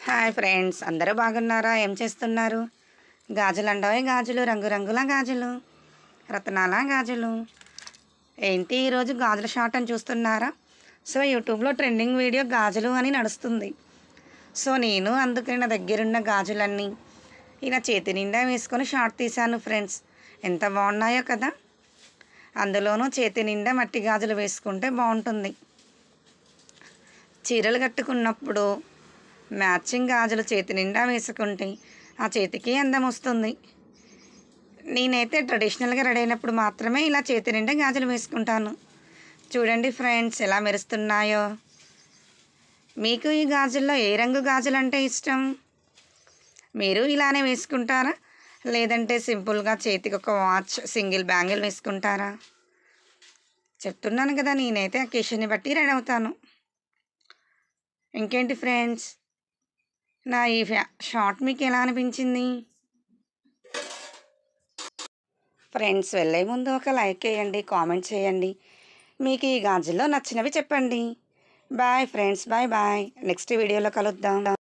Hi friends, అందరూ బాగున్నారా? ఏం చేస్తున్నారు? గాజులు అండవే గాజులు, రంగురంగుల గాజులు, రత్నాల గాజులు. ఏంటి ఈరోజు గాజుల షార్ట్ అని చూస్తున్నారా? సో యూట్యూబ్లో ట్రెండింగ్ వీడియో గాజులు అని నడుస్తుంది. సో నేను అందుకని నా దగ్గరున్న గాజులన్నీ ఇలా చేతి నిండా వేసుకొని షార్ట్ తీశాను ఫ్రెండ్స్. ఎంత బాగున్నాయో కదా. అందులోనూ చేతి నిండా మట్టి గాజులు వేసుకుంటే బాగుంటుంది. చీరలు కట్టుకున్నప్పుడు మ్యాచింగ్ గాజులు చేతి నిండా వేసుకుంటే ఆ చేతికి అందం వస్తుంది. నేనైతే ట్రెడిషనల్గా రెడీ అయినప్పుడు మాత్రమే ఇలా చేతి నిండా గాజులు వేసుకుంటాను. చూడండి ఫ్రెండ్స్ ఎలా మెరుస్తున్నాయో. మీకు ఈ గాజుల్లో ఏ రంగు గాజులు అంటే ఇష్టం? మీరు ఇలానే వేసుకుంటారా, లేదంటే సింపుల్గా చేతికి ఒక వాచ్, సింగిల్ బ్యాంగిల్ వేసుకుంటారా? చెప్తున్నాను కదా, నేనైతే అకేషన్ని బట్టి రెడీ అవుతాను. ఇంకేంటి ఫ్రెండ్స్, నా ఈ షార్ట్ మీకు ఎలా అనిపించింది? ఫ్రెండ్స్, వెళ్ళే ముందు ఒక లైక్ వేయండి, కామెంట్ చేయండి. మీకు ఈ గాజుల్లో నచ్చినవి చెప్పండి. Bye friends, bye bye. Next వీడియోలో కలుద్దాం.